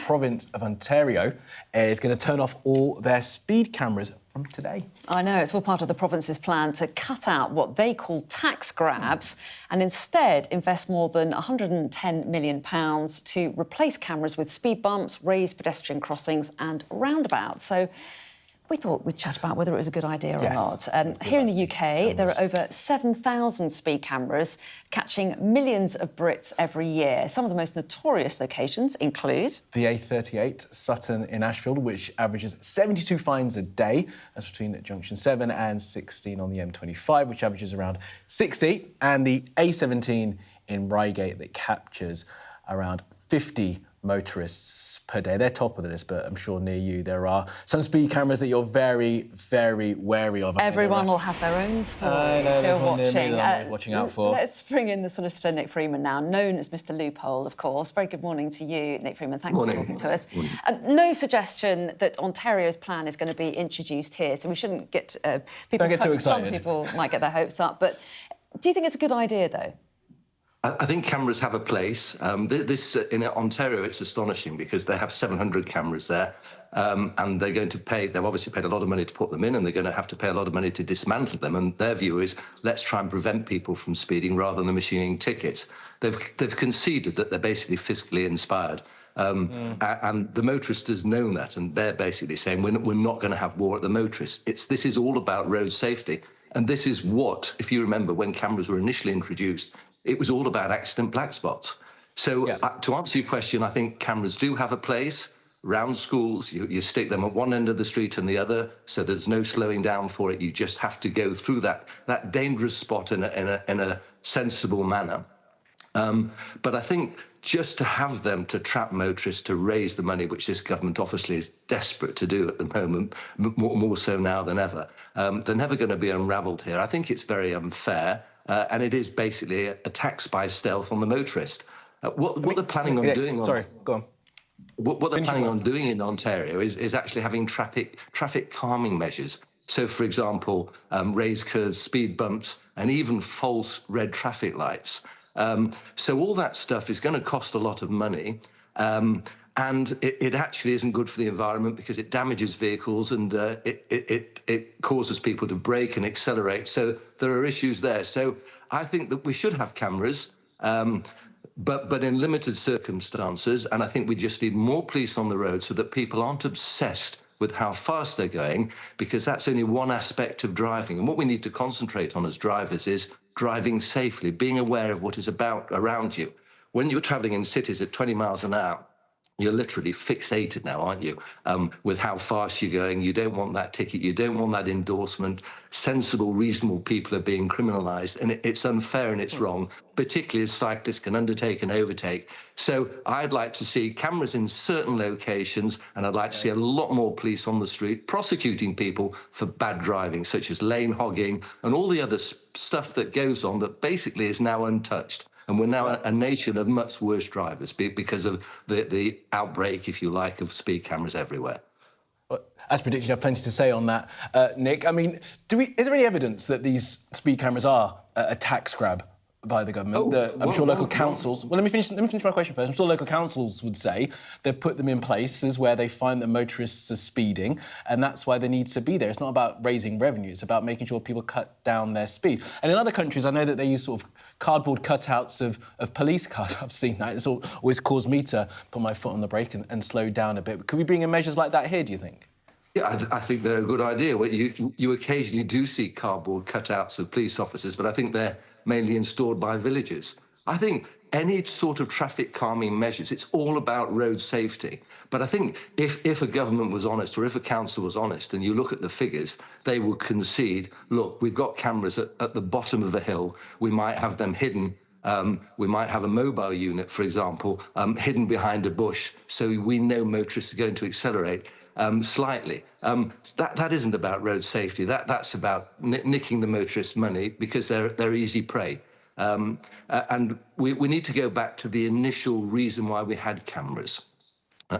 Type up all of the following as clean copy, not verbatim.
province of Ontario is going to turn off all their speed cameras from today. I know, it's all part of the province's plan to cut out what they call tax grabs and instead invest more than £110 million to replace cameras with speed bumps, raised pedestrian crossings and roundabouts. So we thought we'd chat about whether it was a good idea or not. Here in the UK, there are over 7,000 speed cameras catching millions of Brits every year. Some of the most notorious locations include the A38 Sutton in Ashfield, which averages 72 fines a day. That's between junction 7 and 16 on the M25, which averages around 60, and the A17 in Reigate that captures around 50 motorists per day. They're top of the list, but I'm sure near you there are some speed cameras that you're very, very wary of. Everyone will have their own stories you're watching out for. Let's bring in the solicitor, Nick Freeman, now, known as Mr Loophole, of course. Very good morning to you, Nick Freeman. Thanks for talking to us. No suggestion that Ontario's plan is going to be introduced here, so we shouldn't get people's Don't get too excited. Some people might get their hopes up, but do you think it's a good idea, though? I think cameras have a place. In Ontario, it's astonishing because they have 700 cameras there, and they're going to pay. They've obviously paid a lot of money to put them in, and they're going to have to pay a lot of money to dismantle them. And their view is, let's try and prevent people from speeding rather than issuing tickets. They've conceded that they're basically fiscally inspired. And the motorist has known that, and they're basically saying we're not going to have war at the motorist. This is all about road safety, and this is what, if you remember, when cameras were initially introduced, it was all about accident black spots. So to answer your question, I think cameras do have a place. Round schools, you stick them at one end of the street and the other, so there's no slowing down for it. You just have to go through that dangerous spot in a sensible manner. But I think just to have them to trap motorists to raise the money, which this government obviously is desperate to do at the moment, more so now than ever, they're never going to be unravelled here. I think it's very unfair. And it is basically a tax by stealth on the motorist. What they're planning on doing... Sorry, go on. What they're planning on doing in Ontario is actually having traffic calming measures. So, for example, raised curves, speed bumps, and even false red traffic lights. So all that stuff is going to cost a lot of money. And it actually isn't good for the environment because it damages vehicles and it causes people to brake and accelerate. So there are issues there. So I think that we should have cameras, but in limited circumstances. And I think we just need more police on the road so that people aren't obsessed with how fast they're going, because that's only one aspect of driving. And what we need to concentrate on as drivers is driving safely, being aware of what is about around you. When you're traveling in cities at 20 miles an hour, you're literally fixated now, aren't you, with how fast you're going. You don't want that ticket. You don't want that endorsement. Sensible, reasonable people are being criminalised, and it's unfair and it's wrong, particularly as cyclists can undertake and overtake. So I'd like to see cameras in certain locations, and I'd like to see a lot more police on the street prosecuting people for bad driving, such as lane hogging and all the other stuff that goes on that basically is now untouched. And we're now a nation of much worse drivers because of the outbreak, if you like, of speed cameras everywhere. As predicted, you have plenty to say on that, Nick. I mean, is there any evidence that these speed cameras are a tax grab by the government? I'm sure local councils... Well, let me finish my question first. I'm sure local councils would say they've put them in places where they find that motorists are speeding, and that's why they need to be there. It's not about raising revenue. It's about making sure people cut down their speed. And in other countries, I know that they use sort of cardboard cutouts of police cars. I've seen that. It's always caused me to put my foot on the brake and slow down a bit. Could we bring in measures like that here, do you think? Yeah, I think they're a good idea. You occasionally do see cardboard cutouts of police officers, but I think they're mainly installed by villages. I think any sort of traffic calming measures, it's all about road safety. But I think if a government was honest, or if a council was honest, and you look at the figures, they would concede, look, we've got cameras at the bottom of a hill, we might have them hidden. We might have a mobile unit, for example, hidden behind a bush, so we know motorists are going to accelerate slightly. That isn't about road safety. That's about nicking the motorists' money because they're easy prey. And we need to go back to the initial reason why we had cameras,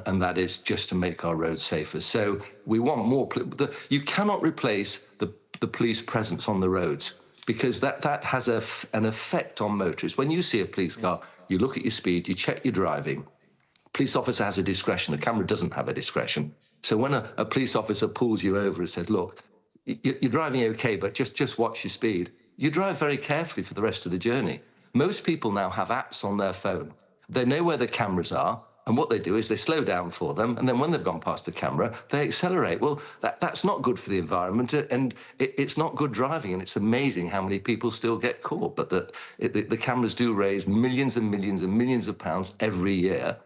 and that is just to make our roads safer. So we want more. You cannot replace the police presence on the roads, because that has an effect on motorists. When you see a police car, you look at your speed, you check your driving. police officer has a discretion. A camera doesn't have a discretion. So when a police officer pulls you over and says, look, you're driving okay, but just watch your speed, you drive very carefully for the rest of the journey. Most people now have apps on their phone. They know where the cameras are, and what they do is they slow down for them, and then when they've gone past the camera, they accelerate. Well, that's not good for the environment, and it's not good driving, and it's amazing how many people still get caught. But the cameras do raise millions and millions and millions of pounds every year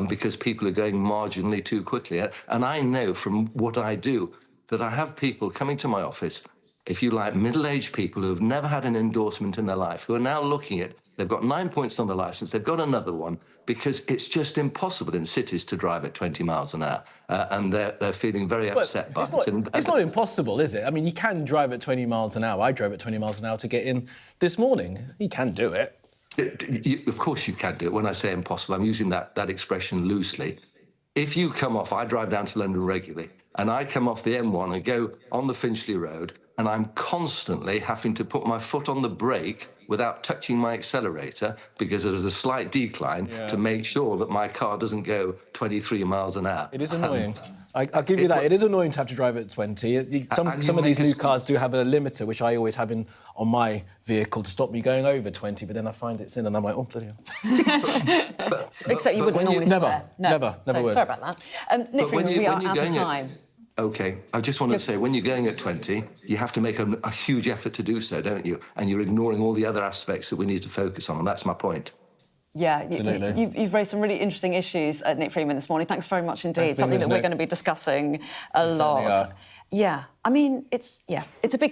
because people are going marginally too quickly. And I know from what I do that I have people coming to my office, if you like, middle-aged people who have never had an endorsement in their life, who are now looking at, they've got 9 points on the licence, they've got another one, because it's just impossible in cities to drive at 20 miles an hour, and they're feeling very upset by it. It's not impossible, is it? I mean, you can drive at 20 miles an hour. I drove at 20 miles an hour to get in this morning. You can do it. Of course you can do it. When I say impossible, I'm using that expression loosely. If you come off, I drive down to London regularly, and I come off the M1 and go on the Finchley Road, and I'm constantly having to put my foot on the brake without touching my accelerator because there's a slight decline to make sure that my car doesn't go 23 miles an hour. It is annoying. I'll give you that. It is annoying to have to drive at 20. Some of these new cars do have a limiter, which I always have on my vehicle to stop me going over 20, but then I find it's in and I'm like, oh, bloody hell. Except you wouldn't normally swear. Never would. Sorry about that. Nick Freeman, we are out of time. OK, I just wanted to say, when you're going at 20, you have to make a huge effort to do so, don't you? And you're ignoring all the other aspects that we need to focus on, and that's my point. Yeah, you've raised some really interesting issues, Nick Freeman, this morning. Thanks very much indeed. Something that we're going to be discussing a lot. Yeah, I mean, it's a big